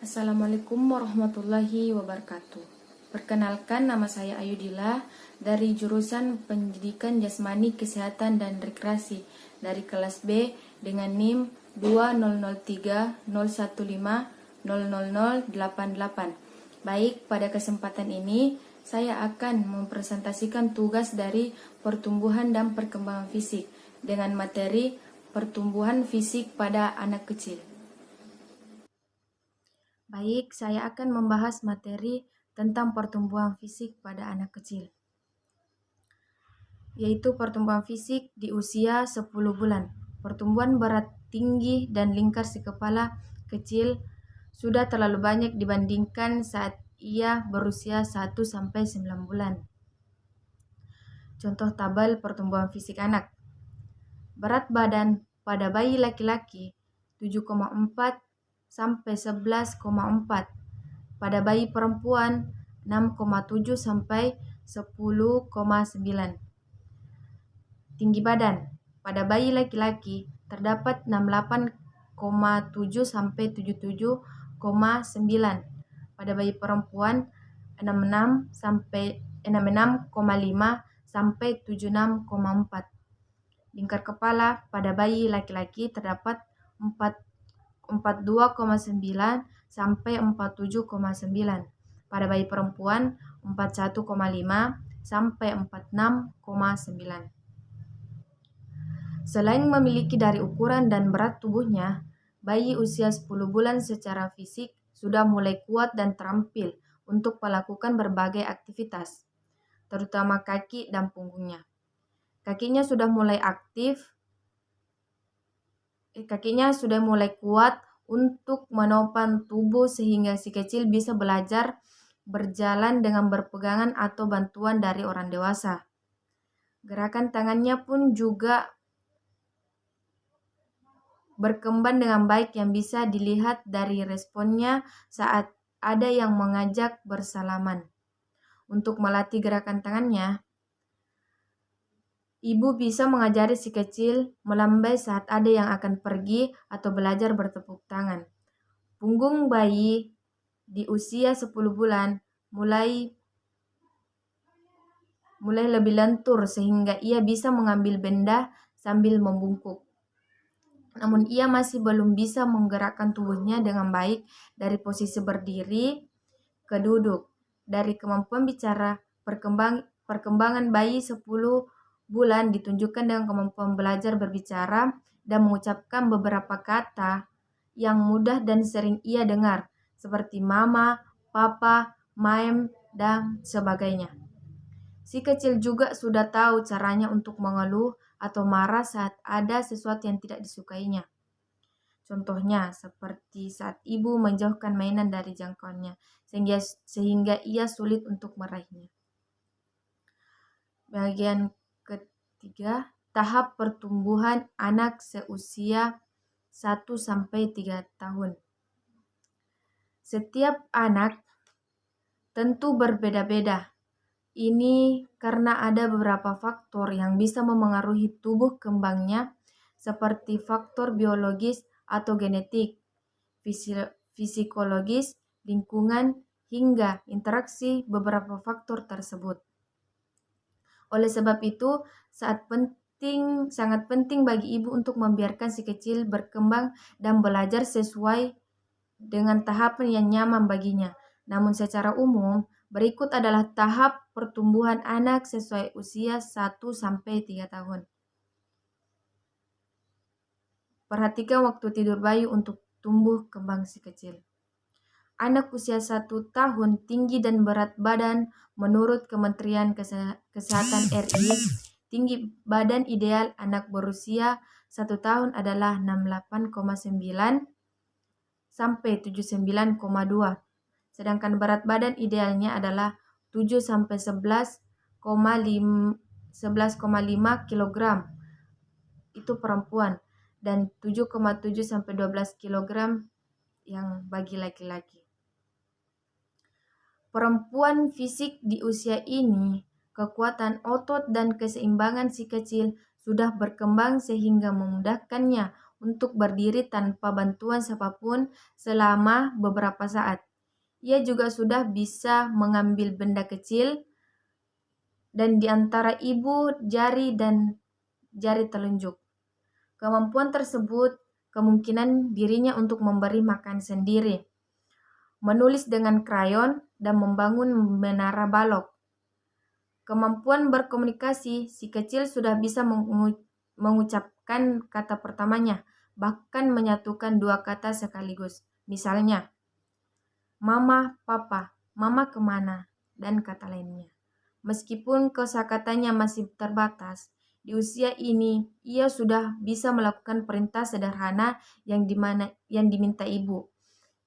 Assalamualaikum warahmatullahi wabarakatuh. Perkenalkan, nama saya Ayudila dari jurusan Pendidikan Jasmani Kesehatan dan Rekreasi dari kelas B dengan NIM 203015000088. Baik, pada kesempatan ini saya akan mempresentasikan tugas dari pertumbuhan dan perkembangan fisik dengan materi pertumbuhan fisik pada anak kecil. Baik, saya akan membahas materi tentang pertumbuhan fisik pada anak kecil, yaitu pertumbuhan fisik di usia 10 bulan. Pertumbuhan berat tinggi dan lingkar si kepala kecil sudah terlalu banyak dibandingkan saat ia berusia 1-9 bulan. Contoh tabel pertumbuhan fisik anak. Berat badan pada bayi laki-laki 7,4 sampai 11,4. Pada bayi perempuan 6,7 sampai 10,9. Tinggi badan pada bayi laki-laki terdapat 68,7 sampai 77,9. Pada bayi perempuan 66 sampai 66,5 sampai 76,4. Lingkar kepala pada bayi laki-laki terdapat 42,9 sampai 47,9. Pada bayi perempuan 41,5 sampai 46,9. Selain memiliki dari ukuran dan berat tubuhnya, bayi usia 10 bulan secara fisik sudah mulai kuat dan terampil untuk melakukan berbagai aktivitas, terutama kaki dan punggungnya. Kakinya sudah mulai kuat untuk menopang tubuh sehingga si kecil bisa belajar berjalan dengan berpegangan atau bantuan dari orang dewasa. Gerakan tangannya pun juga berkembang dengan baik yang bisa dilihat dari responnya saat ada yang mengajak bersalaman. Untuk melatih gerakan tangannya, ibu bisa mengajari si kecil melambai saat ada yang akan pergi atau belajar bertepuk tangan. Punggung bayi di usia 10 bulan mulai lebih lentur sehingga ia bisa mengambil benda sambil membungkuk. Namun ia masih belum bisa menggerakkan tubuhnya dengan baik dari posisi berdiri ke duduk. Dari kemampuan bicara, perkembangan bayi 10 bulan ditunjukkan dengan kemampuan belajar berbicara dan mengucapkan beberapa kata yang mudah dan sering ia dengar, seperti mama, papa, maem, dan sebagainya. Si kecil juga sudah tahu caranya untuk mengeluh atau marah saat ada sesuatu yang tidak disukainya. Contohnya, seperti saat ibu menjauhkan mainan dari jangkauannya, sehingga ia sulit untuk meraihnya. Bagian ketiga, tahap pertumbuhan anak seusia 1-3 tahun. Setiap anak tentu berbeda-beda. Ini karena ada beberapa faktor yang bisa memengaruhi tubuh kembangnya, seperti faktor biologis atau genetik, psikologis, lingkungan, hingga interaksi beberapa faktor tersebut. Oleh sebab itu, sangat penting bagi ibu untuk membiarkan si kecil berkembang dan belajar sesuai dengan tahapan yang nyaman baginya. Namun secara umum, berikut adalah tahap pertumbuhan anak sesuai usia 1-3 tahun. Perhatikan waktu tidur bayi untuk tumbuh kembang si kecil. Anak usia 1 tahun tinggi dan berat badan menurut Kementerian Kesehatan RI, tinggi badan ideal anak berusia 1 tahun adalah 68,9 sampai 79,2. Sedangkan berat badan idealnya adalah 7-11,5 kg. Itu perempuan, dan 7,7-12 kg yang bagi laki-laki. Perempuan fisik di usia ini, kekuatan otot dan keseimbangan si kecil sudah berkembang sehingga memudahkannya untuk berdiri tanpa bantuan siapapun selama beberapa saat. Ia juga sudah bisa mengambil benda kecil dan di antara ibu jari dan jari telunjuk. Kemampuan tersebut kemungkinan dirinya untuk memberi makan sendiri, menulis dengan krayon, dan membangun menara balok. Kemampuan berkomunikasi, si kecil sudah bisa mengucapkan kata pertamanya, bahkan menyatukan dua kata sekaligus. Misalnya, mama, papa, mama kemana, dan kata lainnya. Meskipun kosakatanya masih terbatas, di usia ini ia sudah bisa melakukan perintah sederhana yang diminta ibu.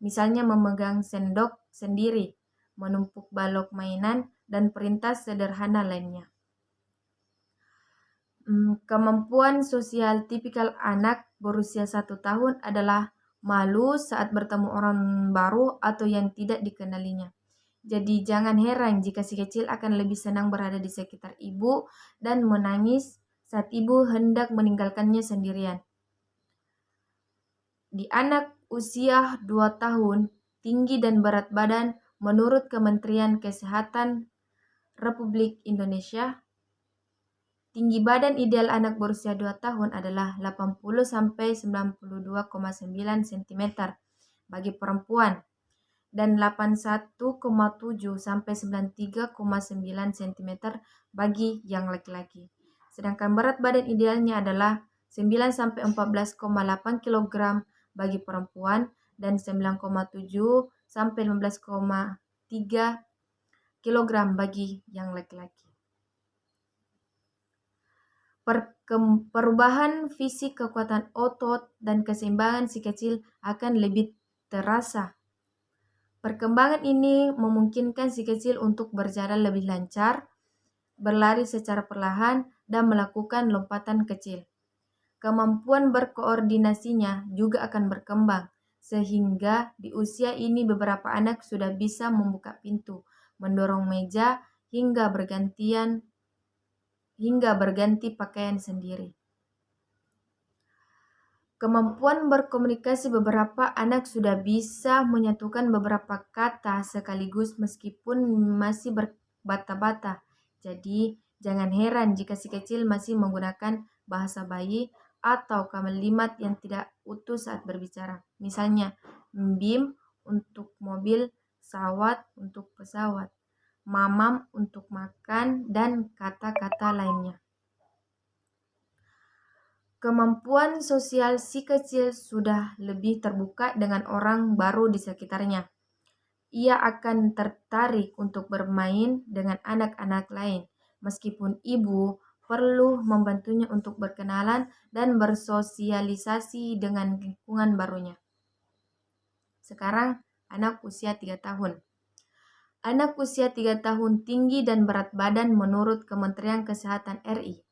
Misalnya memegang sendok sendiri, menumpuk balok mainan, dan perintah sederhana lainnya. Kemampuan sosial tipikal anak berusia 1 tahun adalah malu saat bertemu orang baru atau yang tidak dikenalinya. Jadi jangan heran jika si kecil akan lebih senang berada di sekitar ibu dan menangis saat ibu hendak meninggalkannya sendirian. Di anak usia 2 tahun, tinggi dan berat badan menurut Kementerian Kesehatan Republik Indonesia, tinggi badan ideal anak berusia 2 tahun adalah 80-92,9 cm bagi perempuan dan 81,7-93,9 cm bagi yang laki-laki. Sedangkan berat badan idealnya adalah 9-14,8 kg bagi perempuan dan 9,7-15,3 kg bagi yang laki-laki. Perubahan fisik, kekuatan otot, dan keseimbangan si kecil akan lebih terasa. Perkembangan ini memungkinkan si kecil untuk berjalan lebih lancar, berlari secara perlahan, dan melakukan lompatan kecil. Kemampuan berkoordinasinya juga akan berkembang, sehingga di usia ini beberapa anak sudah bisa membuka pintu, mendorong meja, hingga berganti pakaian sendiri. Kemampuan berkomunikasi, beberapa anak sudah bisa menyatukan beberapa kata sekaligus meskipun masih berbata-bata. Jadi, jangan heran jika si kecil masih menggunakan bahasa bayi atau kalimat yang tidak utuh saat berbicara. Misalnya, bim untuk mobil, sawat untuk pesawat, mamam untuk makan, dan kata-kata lainnya. Kemampuan sosial si kecil sudah lebih terbuka dengan orang baru di sekitarnya. Ia akan tertarik untuk bermain dengan anak-anak lain, meskipun ibu perlu membantunya untuk berkenalan dan bersosialisasi dengan lingkungan barunya. Sekarang, anak usia 3 tahun. Anak usia 3 tahun tinggi dan berat badan menurut Kementerian Kesehatan RI.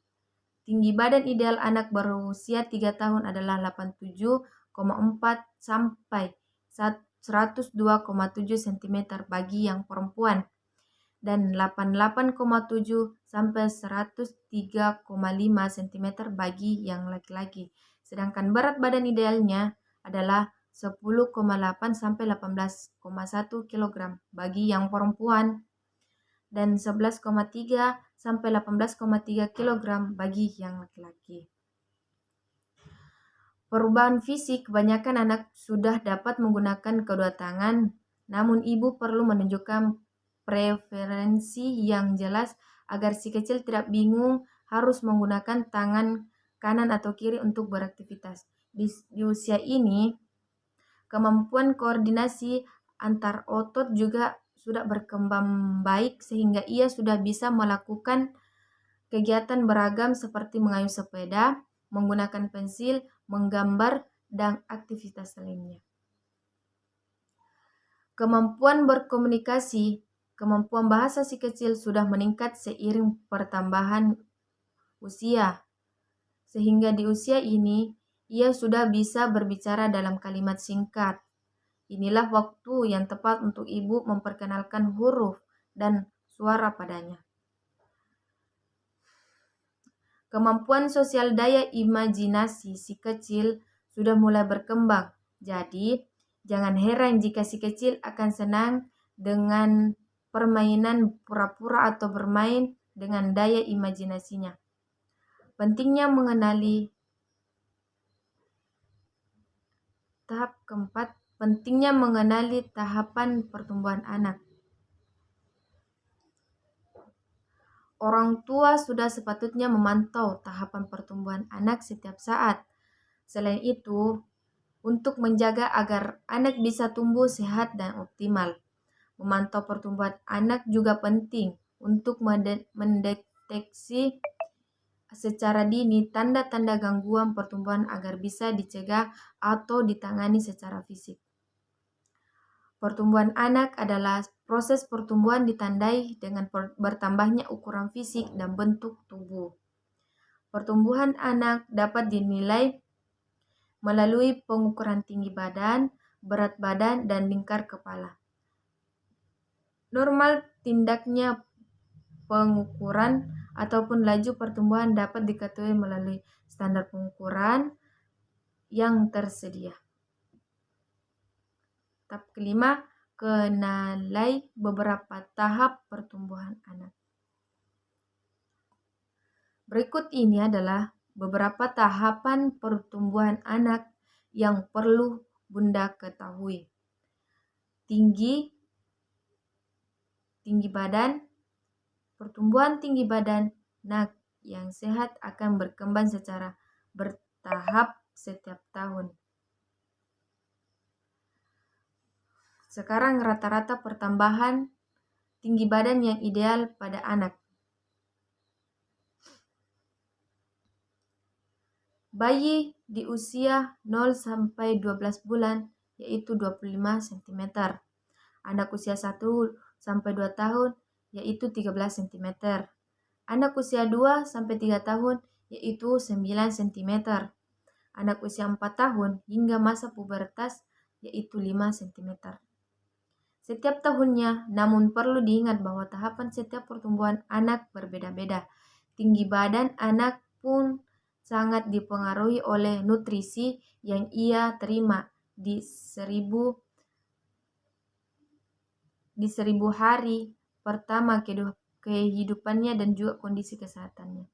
Tinggi badan ideal anak berusia 3 tahun adalah 87,4 sampai 102,7 cm bagi yang perempuan dan 88,7 sampai 103,5 cm bagi yang laki-laki. Sedangkan berat badan idealnya adalah 10,8 sampai 18,1 kg bagi yang perempuan dan 11,3 sampai 18,3 kg bagi yang laki-laki. Perubahan fisik, kebanyakan anak sudah dapat menggunakan kedua tangan, namun ibu perlu menunjukkan preferensi yang jelas agar si kecil tidak bingung harus menggunakan tangan kanan atau kiri untuk beraktivitas. Di usia ini, kemampuan koordinasi antar otot juga sudah berkembang baik sehingga ia sudah bisa melakukan kegiatan beragam seperti mengayuh sepeda, menggunakan pensil, menggambar, dan aktivitas lainnya. Kemampuan berkomunikasi, kemampuan bahasa si kecil sudah meningkat seiring pertambahan usia, sehingga di usia ini ia sudah bisa berbicara dalam kalimat singkat. Inilah waktu yang tepat untuk ibu memperkenalkan huruf dan suara padanya. Kemampuan sosial daya imajinasi si kecil sudah mulai berkembang. Jadi, jangan heran jika si kecil akan senang dengan permainan pura-pura atau bermain dengan daya imajinasinya. Tahap keempat, pentingnya mengenali tahapan pertumbuhan anak. Orang tua sudah sepatutnya memantau tahapan pertumbuhan anak setiap saat. Selain itu, untuk menjaga agar anak bisa tumbuh sehat dan optimal. Memantau pertumbuhan anak juga penting untuk mendeteksi secara dini tanda-tanda gangguan pertumbuhan agar bisa dicegah atau ditangani secara fisik. Pertumbuhan anak adalah proses pertumbuhan ditandai dengan bertambahnya ukuran fisik dan bentuk tubuh. Pertumbuhan anak dapat dinilai melalui pengukuran tinggi badan, berat badan, dan lingkar kepala. Normal tindaknya pengukuran ataupun laju pertumbuhan dapat diketahui melalui standar pengukuran yang tersedia. Tahap kelima, kenali beberapa tahap pertumbuhan anak. Berikut ini adalah beberapa tahapan pertumbuhan anak yang perlu Bunda ketahui. Tinggi badan. Pertumbuhan tinggi badan anak yang sehat akan berkembang secara bertahap setiap tahun. Sekarang rata-rata pertambahan tinggi badan yang ideal pada anak. Bayi di usia 0 sampai 12 bulan yaitu 25 cm. Anak usia 1 sampai 2 tahun yaitu 13 cm. Anak usia 2 sampai 3 tahun yaitu 9 cm. Anak usia 4 tahun hingga masa pubertas yaitu 5 cm. Setiap tahunnya, namun perlu diingat bahwa tahapan setiap pertumbuhan anak berbeda-beda. Tinggi badan anak pun sangat dipengaruhi oleh nutrisi yang ia terima di 1000 hari pertama kehidupannya dan juga kondisi kesehatannya.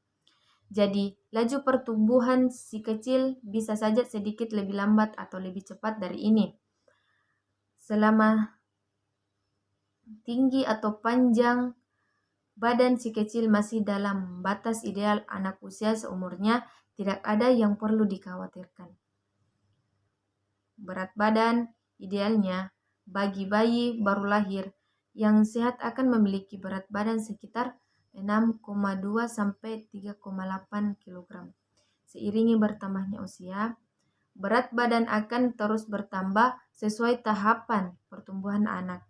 Jadi, laju pertumbuhan si kecil bisa saja sedikit lebih lambat atau lebih cepat dari ini. Selama tinggi atau panjang badan si kecil masih dalam batas ideal anak usia seumurnya, tidak ada yang perlu dikhawatirkan. Berat badan idealnya bagi bayi baru lahir yang sehat akan memiliki berat badan sekitar 6,2 sampai 3,8 kg. Seiringi bertambahnya usia, berat badan akan terus bertambah sesuai tahapan pertumbuhan anak.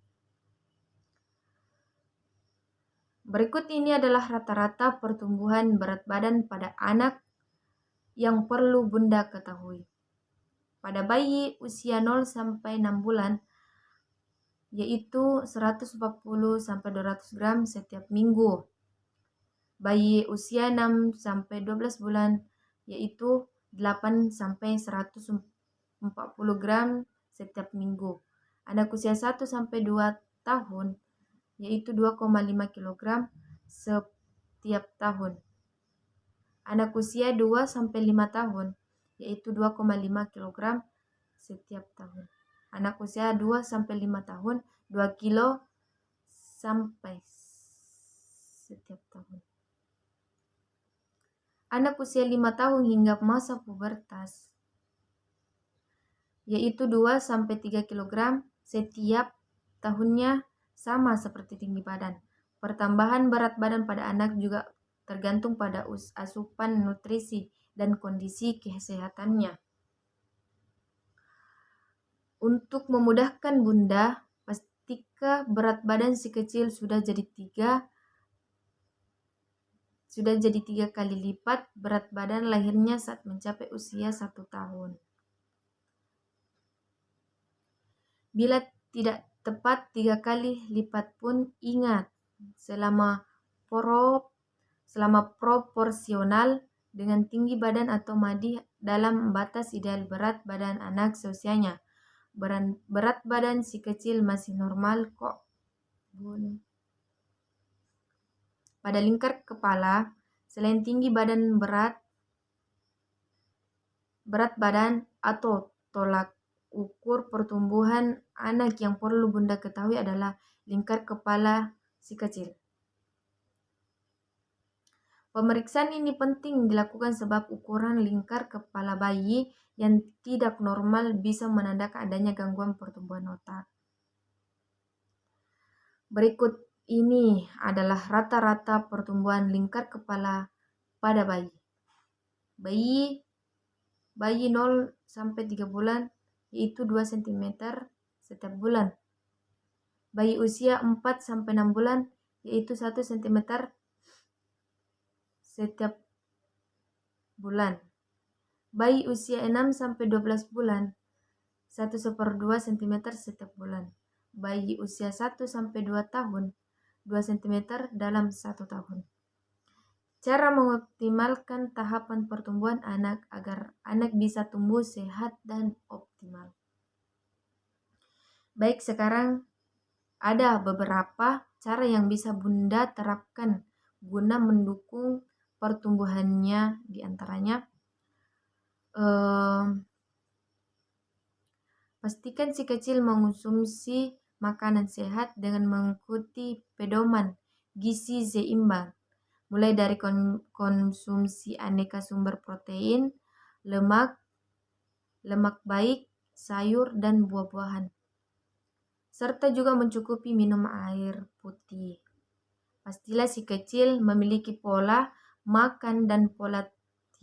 Berikut ini adalah rata-rata pertumbuhan berat badan pada anak yang perlu Bunda ketahui. Pada bayi usia 0 sampai 6 bulan, yaitu 140 sampai 200 gram setiap minggu. Bayi usia 6 sampai 12 bulan, yaitu 8 sampai 140 gram setiap minggu. Anak usia 1 sampai 2 tahun, yaitu 2,5 kg setiap tahun. Anak usia 2 sampai 5 tahun, yaitu 2,5 kg setiap tahun. Anak usia 2 sampai 5 tahun, 2 kilo sampai setiap tahun. Anak usia 5 tahun hingga masa pubertas, yaitu 2 sampai 3 kg setiap tahunnya, sama seperti tinggi badan. Pertambahan berat badan pada anak juga tergantung pada asupan nutrisi dan kondisi kesehatannya. Untuk memudahkan Bunda, pastikan berat badan si kecil sudah jadi 3 kali lipat berat badan lahirnya saat mencapai usia 1 tahun. Bila tidak tepat 3 kali lipat pun, ingat, selama proporsional dengan tinggi badan atau dalam batas ideal berat badan anak seusianya. Berat badan si kecil masih normal kok. Pada lingkar kepala, selain tinggi badan, berat badan atau tolak ukur pertumbuhan anak yang perlu Bunda ketahui adalah lingkar kepala si kecil. Pemeriksaan ini penting dilakukan sebab ukuran lingkar kepala bayi yang tidak normal bisa menandakan adanya gangguan pertumbuhan otak. Berikut ini adalah rata-rata pertumbuhan lingkar kepala pada bayi. Bayi 0 sampai 3 bulan yaitu 2 cm setiap bulan. Bayi usia 4 sampai 6 bulan yaitu 1 cm setiap bulan. Bayi usia 6 sampai 12 bulan 1/2 cm setiap bulan. Bayi usia 1 sampai 2 tahun 2 cm dalam 1 tahun. Cara mengoptimalkan tahapan pertumbuhan anak agar anak bisa tumbuh sehat dan optimal. Baik, sekarang ada beberapa cara yang bisa Bunda terapkan guna mendukung pertumbuhannya, di antaranya pastikan si kecil mengonsumsi makanan sehat dengan mengikuti pedoman gizi seimbang, mulai dari konsumsi aneka sumber protein, lemak baik, sayur, dan buah-buahan. Serta juga mencukupi minum air putih. Pastilah si kecil memiliki pola makan dan pola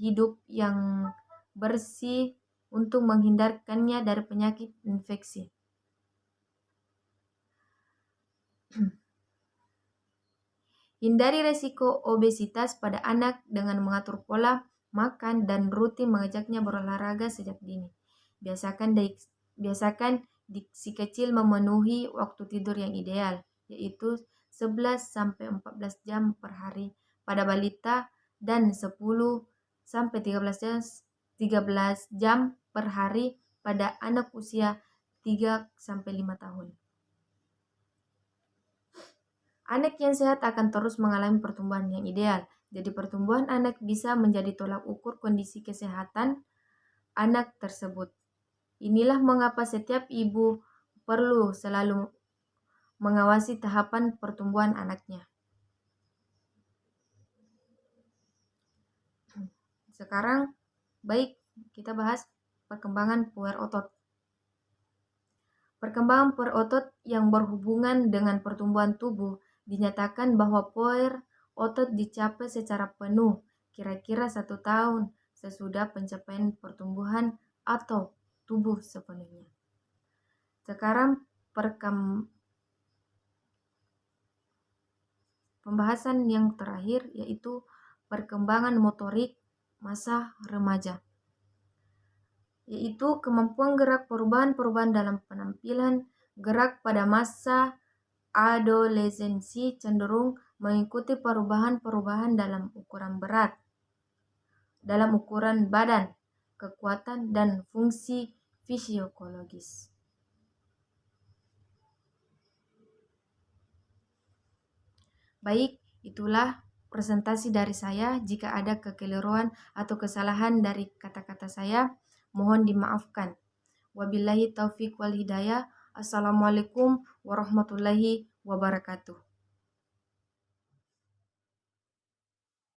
hidup yang bersih untuk menghindarkannya dari penyakit infeksi. Hindari resiko obesitas pada anak dengan mengatur pola makan dan rutin mengajaknya berolahraga sejak dini. Biasakan si kecil memenuhi waktu tidur yang ideal, yaitu 11 sampai 14 jam per hari pada balita dan 10 sampai 13 jam per hari pada anak usia 3 sampai 5 tahun. Anak yang sehat akan terus mengalami pertumbuhan yang ideal. Jadi pertumbuhan anak bisa menjadi tolak ukur kondisi kesehatan anak tersebut. Inilah mengapa setiap ibu perlu selalu mengawasi tahapan pertumbuhan anaknya. Sekarang, baik, kita bahas perkembangan puer otot. Perkembangan puer otot yang berhubungan dengan pertumbuhan tubuh dinyatakan bahwa puer otot dicapai secara penuh kira-kira 1 tahun sesudah pencapaian pertumbuhan atau tubuh sepenuhnya. Sekarang pembahasan yang terakhir yaitu perkembangan motorik masa remaja, yaitu kemampuan gerak perubahan dalam penampilan gerak pada masa adolescensi cenderung mengikuti perubahan dalam ukuran berat, dalam ukuran badan, kekuatan, dan fungsi fisiologis. Baik, itulah presentasi dari saya. Jika ada kekeliruan atau kesalahan dari kata-kata saya, mohon dimaafkan. Wabillahi taufiq wal hidayah. Assalamualaikum warahmatullahi wabarakatuh.